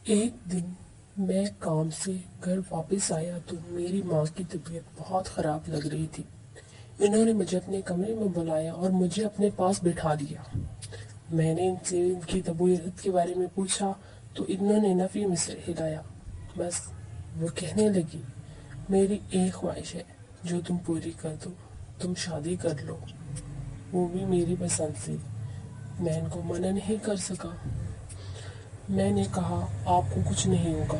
ایک دن میں کام سے گھر واپس آیا تو میری ماں کی طبیعت بہت خراب لگ رہی تھی۔ انہوں نے مجھے اپنے کمرے میں بلایا اور مجھے اپنے پاس بٹھا دیا۔ میں نے ان سے ان کی طبیعت کے بارے میں پوچھا تو انہوں نے نفی میں سر ہلایا۔ بس وہ کہنے لگی، میری ایک خواہش ہے جو تم پوری کر دو، تم شادی کر لو۔ وہ بھی میری پسند سے۔ میں ان کو منع نہیں کر سکا۔ میں نے کہا آپ کو کچھ نہیں ہوگا۔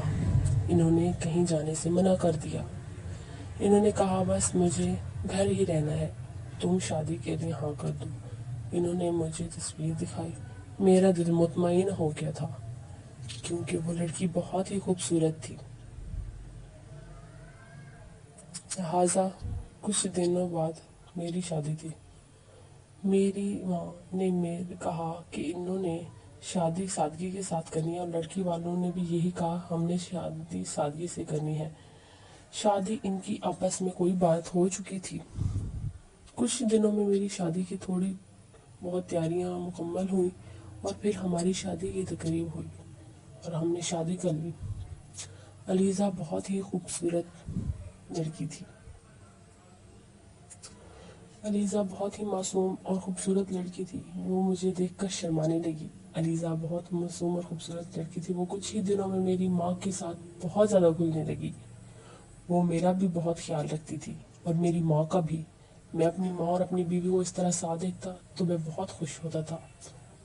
انہوں نے کہیں جانے سے منع کر دیا۔ انہوں نے کہا بس مجھے گھر ہی رہنا ہے، تم شادی کے لیے ہاں کر دو۔ انہوں نے مجھے تصویر دکھائی۔ میرا دل مطمئن ہو گیا تھا کیونکہ وہ لڑکی بہت ہی خوبصورت تھی۔ لہٰذا کچھ دنوں بعد میری شادی تھی۔ میری ماں نے کہا کہ انہوں نے شادی سادگی کے ساتھ کرنی ہے، اور لڑکی والوں نے بھی یہی کہا ہم نے شادی سادگی سے کرنی ہے۔ شادی ان کی آپس میں کوئی بات ہو چکی تھی۔ کچھ دنوں میں میری شادی کی تھوڑی بہت تیاریاں مکمل ہوئی اور پھر ہماری شادی کی تقریب ہوئی اور ہم نے شادی کر لی۔ علیزہ بہت ہی خوبصورت لڑکی تھی۔ علیزہ بہت ہی معصوم اور خوبصورت لڑکی تھی۔ وہ مجھے دیکھ کر شرمانے لگی۔ علیزہ بہت معصوم اور خوبصورت لڑکی تھی۔ وہ کچھ ہی دنوں میں میری ماں کے ساتھ بہت زیادہ گھلنے لگی۔ وہ میرا بھی بہت خیال رکھتی تھی اور میری ماں کا بھی۔ میں اپنی ماں اور اپنی بیوی کو اس طرح ساتھ دیکھتا تو میں بہت خوش ہوتا تھا۔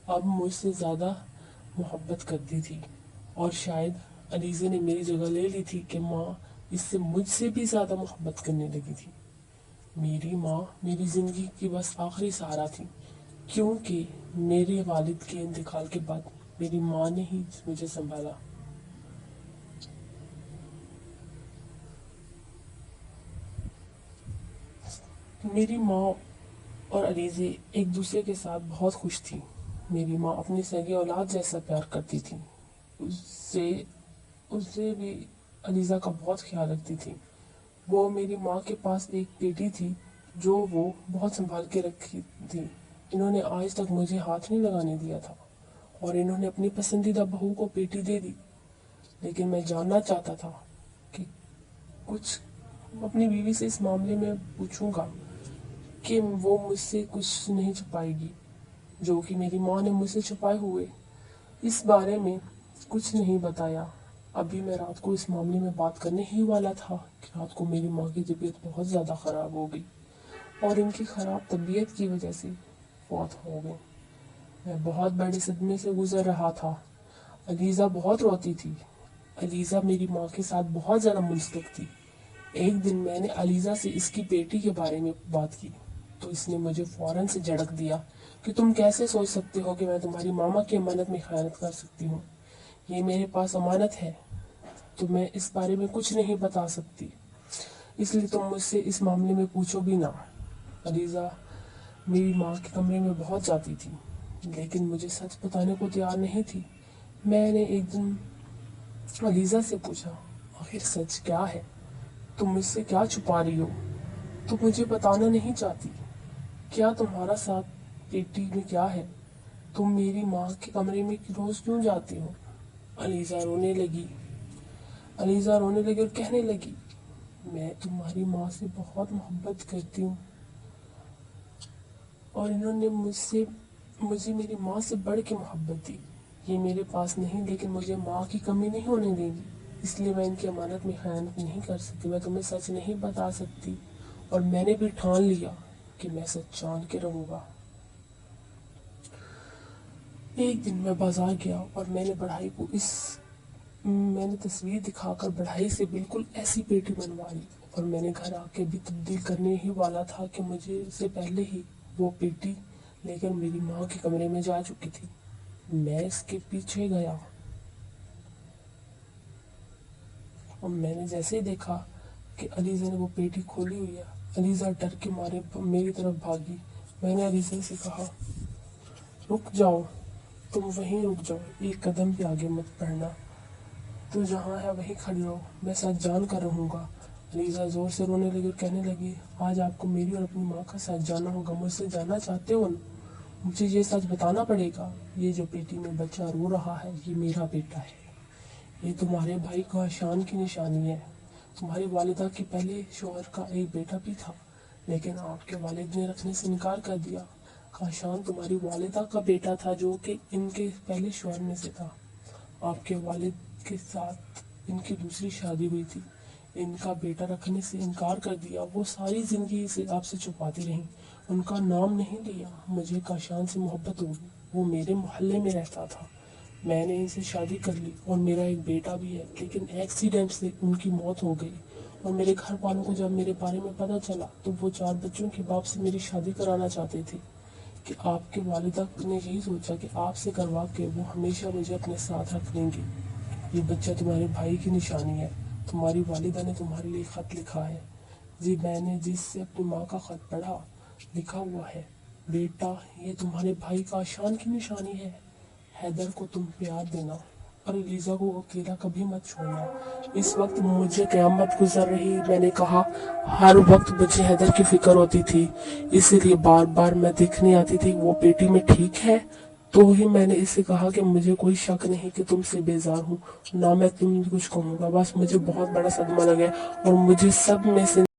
اب مجھ سے زیادہ محبت کرتی تھی اور شاید علیزہ نے میری جگہ لے لی تھی کہ ماں اس سے مجھ سے بھی زیادہ محبت کرنے لگی تھی۔ میری ماں میری زندگی کی بس آخری سہارا تھی، کیونکہ میرے والد کے انتقال کے بعد میری ماں نے ہی مجھے سنبھالا۔ میری ماں اور علیزہ ایک دوسرے کے ساتھ بہت خوش تھی۔ میری ماں اپنی سگی اولاد جیسا پیار کرتی تھی۔ اسے بھی علیزہ کا بہت خیال رکھتی تھی۔ وہ میری ماں کے پاس ایک بیٹی تھی جو وہ بہت سنبھال کے رکھی تھی۔ انہوں نے آج تک مجھے ہاتھ نہیں لگانے دیا تھا اور انہوں نے اپنی پسندیدہ بہو کو بیٹی دے دی۔ لیکن میں جاننا چاہتا تھا کہ کچھ اپنی بیوی سے اس معاملے میں پوچھوں گا کہ وہ مجھ سے کچھ نہیں چھپائے گی جو کہ میری ماں نے مجھ سے چھپائے ہوئے۔ اس بارے میں کچھ نہیں بتایا۔ ابھی میں رات کو اس معاملے میں بات کرنے ہی والا تھا کہ رات کو میری ماں کی طبیعت بہت زیادہ خراب ہو گئی اور ان کی خراب طبیعت کی وجہ سے فوت ہو گئی۔ میں بہت بڑے صدمے سے گزر رہا تھا۔ علیزہ بہت روتی تھی۔ علیزہ میری ماں کے ساتھ بہت زیادہ منسلک تھی۔ ایک دن میں نے علیزہ سے اس کی بیٹی کے بارے میں بات کی تو اس نے مجھے فوراً سے جھڑک دیا کہ تم کیسے سوچ سکتے ہو کہ میں تمہاری ماما کی امانت میں خیانت کر سکتی ہوں؟ یہ میرے پاس امانت ہے تو میں اس بارے میں کچھ نہیں بتا سکتی، اس لیے تم مجھ سے اس معاملے میں پوچھو بھی نہ۔ علیزہ میری ماں کے کمرے میں بہت جاتی تھی لیکن مجھے سچ بتانے کو تیار نہیں تھی۔ میں نے ایک دن علیزہ سے پوچھا، آخر سچ کیا ہے؟ تم مجھ سے کیا چھپا رہی ہو؟ تم مجھے بتانا نہیں چاہتی؟ کیا تمہارا ساتھ بیٹی میں کیا ہے؟ تم میری ماں کے کمرے میں روز کیوں جاتی ہو؟ علیزہ رونے لگی اور کہنے لگی، میں تمہاری ماں سے بہت محبت کرتی ہوں اور انہوں نے مجھے میری ماں سے بڑھ کے محبت دی۔ یہ میرے پاس نہیں لیکن مجھے ماں کی کمی نہیں ہونے دیں گی، اس لیے میں ان کی امانت میں خیانت نہیں کر سکتی۔ میں تمہیں سچ نہیں بتا سکتی اور میں نے بھی ٹھان لیا کہ میں سچ جان کے رہوں گا۔ ایک دن میں بازار گیا اور میں نے تصویر دکھا کر بڑھائی سے بالکل ایسی پیٹی بنوا لی اور میں نے گھر آ کے بھی تبدیل کرنے ہی والا تھا کہ مجھے سے پہلے ہی وہ پیٹی لے کر میری ماں کے کمرے میں جا چکی تھی۔ میں اس کے پیچھے گیا اور میں نے جیسے ہی دیکھا کہ علیزہ نے وہ پیٹی کھولی ہوئی ہے، علیزہ ڈر کے مارے میری طرف بھاگی۔ میں نے علیزہ سے کہا، رک جاؤ، تم وہیں رک جاؤ، ایک قدم بھی آگے مت بڑھنا، تو جہاں ہے وہیں کھڑی رہو، میں سچ جان کر رہوں گا۔ علیزہ زور سے رونے لگی اور کہنے لگی، آج آپ کو میری اور اپنی ماں کا سچ جاننا ہوگا۔ مجھ سے جاننا چاہتے ہو نا؟ مجھے یہ سچ بتانا پڑے گا۔ یہ جو پیٹی میں بچہ رو رہا ہے یہ میرا بیٹا ہے، یہ تمہارے بھائی کاشان کی نشانی ہے۔ تمہاری والدہ کے پہلے شوہر کا ایک بیٹا بھی تھا، لیکن آپ کے والد نے رکھنے سے انکار کر دیا۔ کاشان تمہاری والدہ کا بیٹا تھا جو کہ ان کے پہلے شوہر میں سے تھا۔ آپ کے والد کے ساتھ ان کی دوسری شادی ہوئی تھی۔ ان کا بیٹا رکھنے سے انکار کر دیا۔ وہ ساری زندگی سے آپ سے چھپاتی رہیں، ان کا نام نہیں لیا۔ مجھے کاشان سے محبت ہوگی، وہ میرے محلے میں رہتا تھا۔ میں نے ان سے شادی کر لی اور میرا ایک بیٹا بھی ہے، لیکن ایکسیڈنٹ سے ان کی موت ہو گئی۔ اور میرے گھر والوں کو جب میرے بارے میں پتہ چلا تو وہ 4 بچوں کے باپ سے میری شادی کرانا چاہتے تھے کہ آپ کے والدہ نے یہی سوچا کہ آپ سے کروا کے وہ ہمیشہ مجھے اپنے ساتھ رکھ لیں گے۔ یہ بچہ تمہارے بھائی کی نشانی ہے۔ تمہاری والدہ نے تمہارے لیے خط لکھا ہے۔ جی میں نے جس سے اپنی ماں کا خط پڑھا، لکھا ہوا ہے، بیٹا یہ تمہارے بھائی کاشان کی نشانی ہے۔ حیدر کو تم پیار دینا اور الیزا کو اکیلا کبھی مت چھوڑنا۔ اس وقت مجھے قیامت گزر رہی۔ میں نے کہا ہر وقت مجھے حیدر کی فکر ہوتی تھی، اسی لیے بار بار میں دیکھنے آتی تھی وہ پیٹی میں ٹھیک ہے۔ تو ہی میں نے اسے کہا کہ مجھے کوئی شک نہیں کہ تم سے بیزار ہوں، نہ میں تم کچھ کہوں گا، بس مجھے بہت بڑا صدمہ لگا اور مجھے سب میں سے